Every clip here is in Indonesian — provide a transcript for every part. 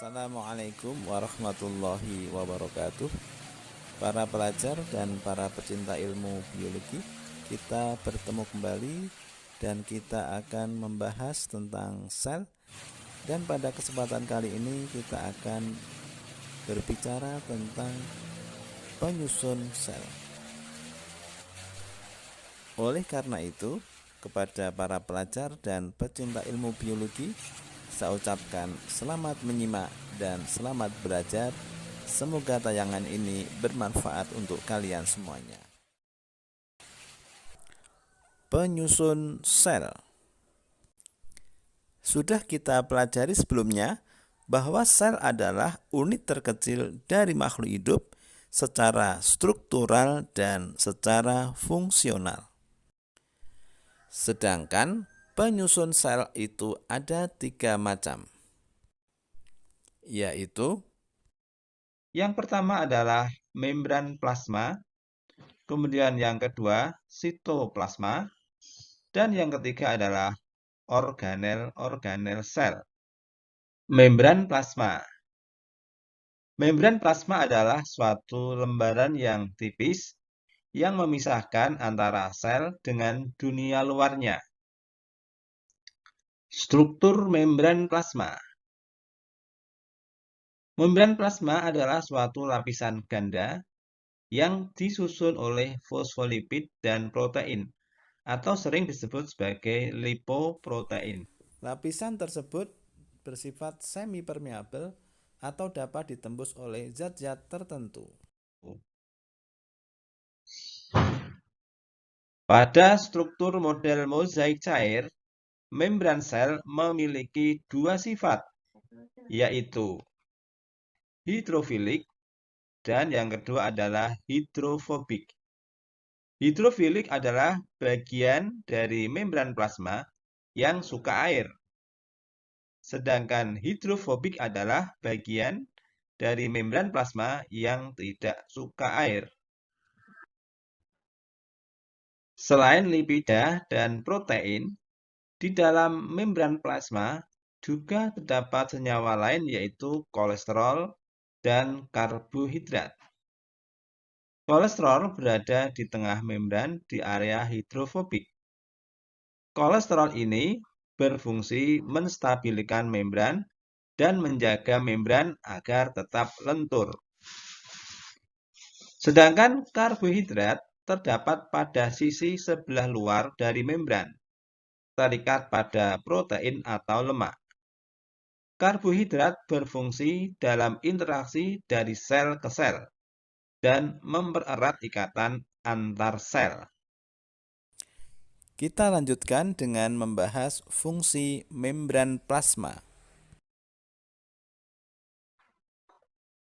Assalamualaikum warahmatullahi wabarakatuh. Para pelajar dan para pecinta ilmu biologi, kita bertemu kembali dan kita akan membahas tentang sel. Dan pada kesempatan kali ini kita akan berbicara tentang penyusun sel. Oleh karena itu, kepada para pelajar dan pecinta ilmu biologi, saya ucapkan selamat menyimak dan selamat belajar. Semoga tayangan ini bermanfaat untuk kalian semuanya. Penyusun sel. Sudah kita pelajari sebelumnya bahwa sel adalah unit terkecil dari makhluk hidup secara struktural dan secara fungsional. Sedangkan penyusun sel itu ada 3 macam, yaitu yang pertama adalah membran plasma, kemudian yang kedua sitoplasma, dan yang ketiga adalah organel sel. Membran plasma. Membran plasma adalah suatu lembaran yang tipis yang memisahkan antara sel dengan dunia luarnya. Struktur membran plasma. Membran plasma adalah suatu lapisan ganda yang disusun oleh fosfolipid dan protein, atau sering disebut sebagai lipoprotein. lapisan tersebut bersifat semi-permeabel atau dapat ditembus oleh zat-zat tertentu. Pada struktur model mozaik cair, membran sel memiliki 2 sifat, yaitu hidrofilik dan yang kedua adalah hidrofobik. Hidrofilik adalah bagian dari membran plasma yang suka air. Sedangkan hidrofobik adalah bagian dari membran plasma yang tidak suka air. Selain lipida dan protein, di dalam membran plasma juga terdapat senyawa lain yaitu kolesterol dan karbohidrat. Kolesterol berada di tengah membran di area hidrofobik. Kolesterol ini berfungsi menstabilkan membran dan menjaga membran agar tetap lentur. Sedangkan karbohidrat terdapat pada sisi sebelah luar dari membran, terikat pada protein atau lemak. Karbohidrat berfungsi dalam interaksi dari sel ke sel dan mempererat ikatan antar sel. Kita lanjutkan dengan membahas fungsi membran plasma.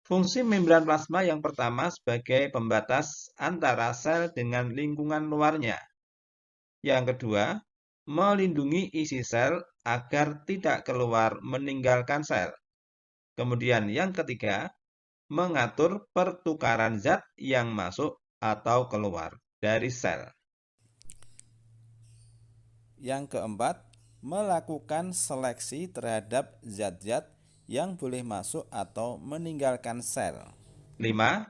Fungsi membran plasma yang pertama sebagai pembatas antara sel dengan lingkungan luarnya. Yang kedua, melindungi isi sel agar tidak keluar meninggalkan sel. Kemudian yang ketiga, mengatur pertukaran zat yang masuk atau keluar dari sel. Yang keempat, melakukan seleksi terhadap zat-zat yang boleh masuk atau meninggalkan sel. 5.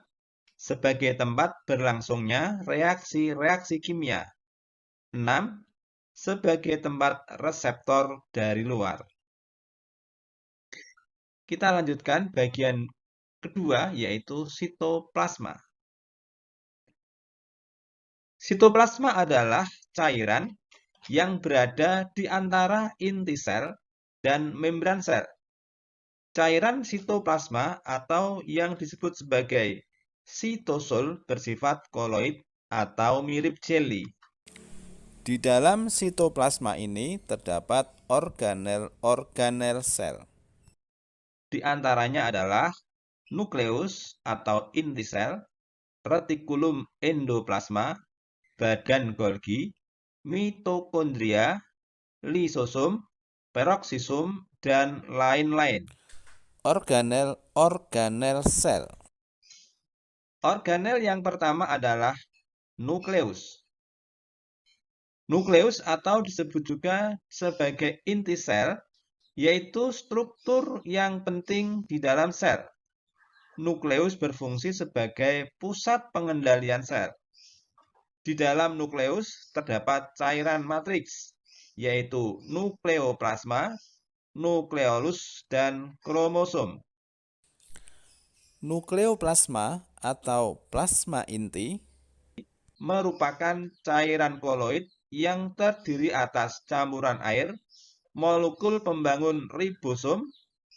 Sebagai tempat berlangsungnya reaksi-reaksi kimia. 6. Sebagai tempat reseptor dari luar. Kita lanjutkan bagian kedua, yaitu sitoplasma. Sitoplasma adalah cairan yang berada di antara inti sel dan membran sel. Cairan sitoplasma atau yang disebut sebagai sitosol bersifat koloid atau mirip jeli. Di dalam sitoplasma ini terdapat organel sel. Di antaranya adalah nukleus atau inti sel, retikulum endoplasma, badan Golgi, mitokondria, lisosom, peroksisom, dan lain-lain. Organel sel. Organel yang pertama adalah nukleus. Nukleus atau disebut juga sebagai inti sel yaitu struktur yang penting di dalam sel. Nukleus berfungsi sebagai pusat pengendalian sel. Di dalam nukleus terdapat cairan matriks, yaitu nukleoplasma, nukleolus, dan kromosom. Nukleoplasma atau plasma inti Merupakan cairan koloid yang terdiri atas campuran air, molekul pembangun ribosom,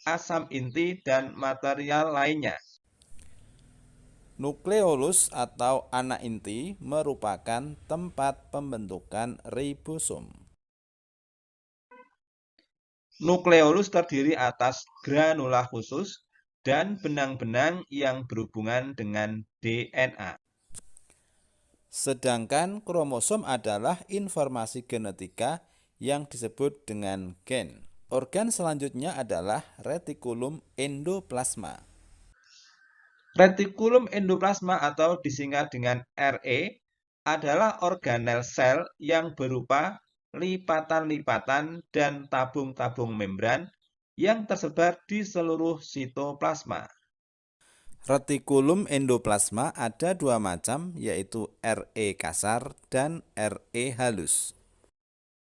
asam inti, dan material lainnya. Nukleolus atau anak inti merupakan tempat pembentukan ribosom. Nukleolus terdiri atas granula khusus dan benang-benang yang berhubungan dengan DNA. Sedangkan kromosom adalah informasi genetika yang disebut dengan gen. Organ selanjutnya adalah retikulum endoplasma. Retikulum endoplasma atau disingkat dengan RE adalah organel sel yang berupa lipatan-lipatan dan tabung-tabung membran yang tersebar di seluruh sitoplasma. Retikulum endoplasma ada dua macam, yaitu RE kasar dan RE halus.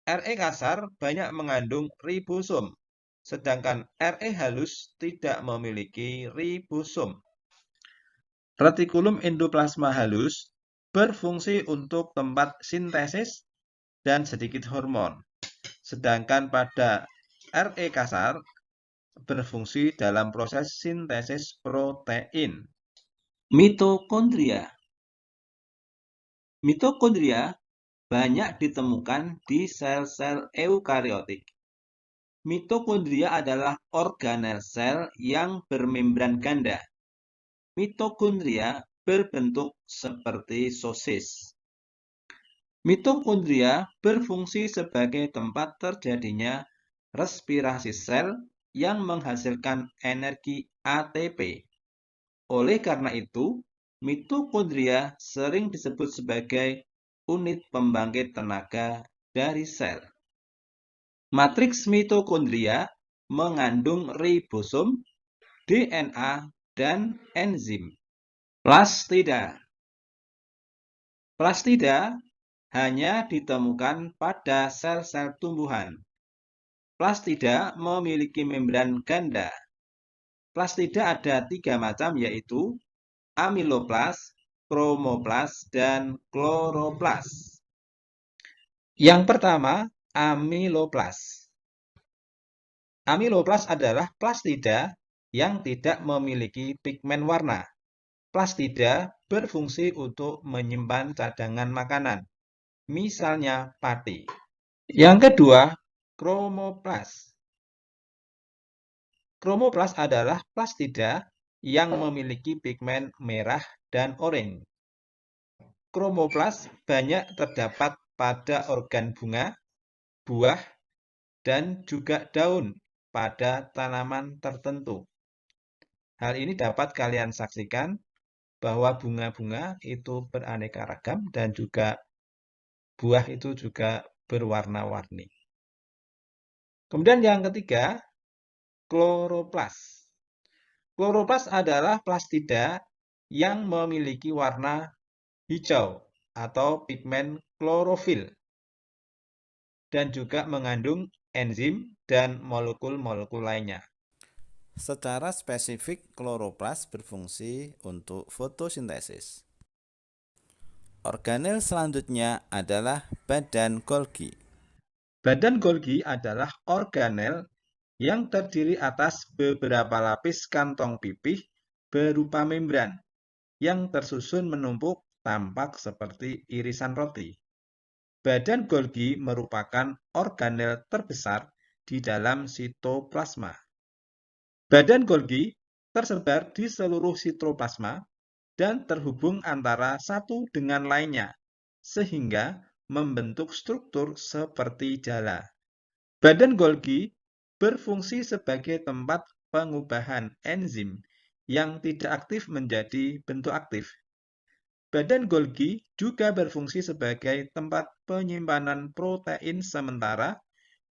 RE kasar banyak mengandung ribosom, sedangkan RE halus tidak memiliki ribosom. Retikulum endoplasma halus berfungsi untuk tempat sintesis dan sedikit hormon, sedangkan pada RE kasar berfungsi dalam proses sintesis protein. Mitokondria. Mitokondria banyak ditemukan di sel-sel eukariotik. Mitokondria adalah organel sel yang bermembran ganda. Mitokondria berbentuk seperti sosis. Mitokondria berfungsi sebagai tempat terjadinya respirasi sel yang menghasilkan energi ATP. Oleh karena itu, mitokondria sering disebut sebagai unit pembangkit tenaga dari sel. Matriks mitokondria mengandung ribosom, DNA, dan enzim. Plastida. Plastida hanya ditemukan pada sel-sel tumbuhan. Plastida memiliki membran ganda. Plastida ada 3 macam, yaitu amiloplas, kromoplas, dan kloroplas. Yang pertama, amiloplas. Amiloplas adalah plastida yang tidak memiliki pigmen warna. Plastida berfungsi untuk menyimpan cadangan makanan, misalnya pati. Yang kedua, kromoplas. Kromoplas adalah plastida yang memiliki pigmen merah dan oranye. Kromoplas banyak terdapat pada organ bunga, buah, dan juga daun pada tanaman tertentu. Hal ini dapat kalian saksikan bahwa bunga-bunga itu beraneka ragam dan juga buah itu juga berwarna-warni. Kemudian yang ketiga, kloroplas. Kloroplas adalah plastida yang memiliki warna hijau atau pigmen klorofil dan juga mengandung enzim dan molekul-molekul lainnya. Secara spesifik, kloroplas berfungsi untuk fotosintesis. Organel selanjutnya adalah badan Golgi. Badan Golgi adalah organel yang terdiri atas beberapa lapis kantong pipih berupa membran yang tersusun menumpuk tampak seperti irisan roti. Badan Golgi merupakan organel terbesar di dalam sitoplasma. Badan Golgi tersebar di seluruh sitoplasma dan terhubung antara satu dengan lainnya, sehingga membentuk struktur seperti jala. Badan Golgi berfungsi sebagai tempat pengubahan enzim yang tidak aktif menjadi bentuk aktif. Badan Golgi juga berfungsi sebagai tempat penyimpanan protein sementara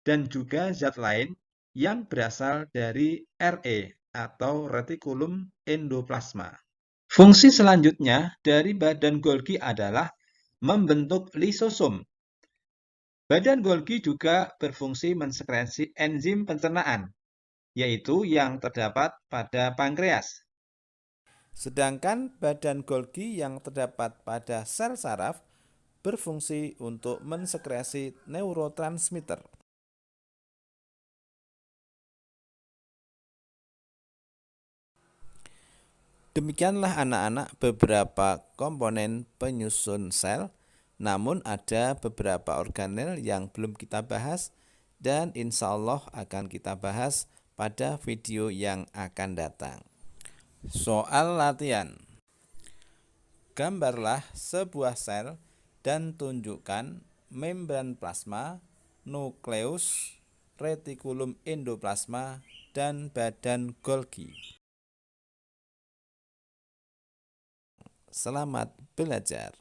dan juga zat lain yang berasal dari RE atau retikulum endoplasma. Fungsi selanjutnya dari badan Golgi adalah membentuk lisosom. Badan Golgi juga berfungsi mensekresi enzim pencernaan, yaitu yang terdapat pada pankreas. Sedangkan badan Golgi yang terdapat pada sel saraf berfungsi untuk mensekresi neurotransmitter. Demikianlah anak-anak beberapa komponen penyusun sel, namun ada beberapa organel yang belum kita bahas dan insya Allah akan kita bahas pada video yang akan datang. Soal latihan. Gambarlah sebuah sel dan tunjukkan membran plasma, nukleus, retikulum endoplasma, dan badan Golgi. Selamat belajar.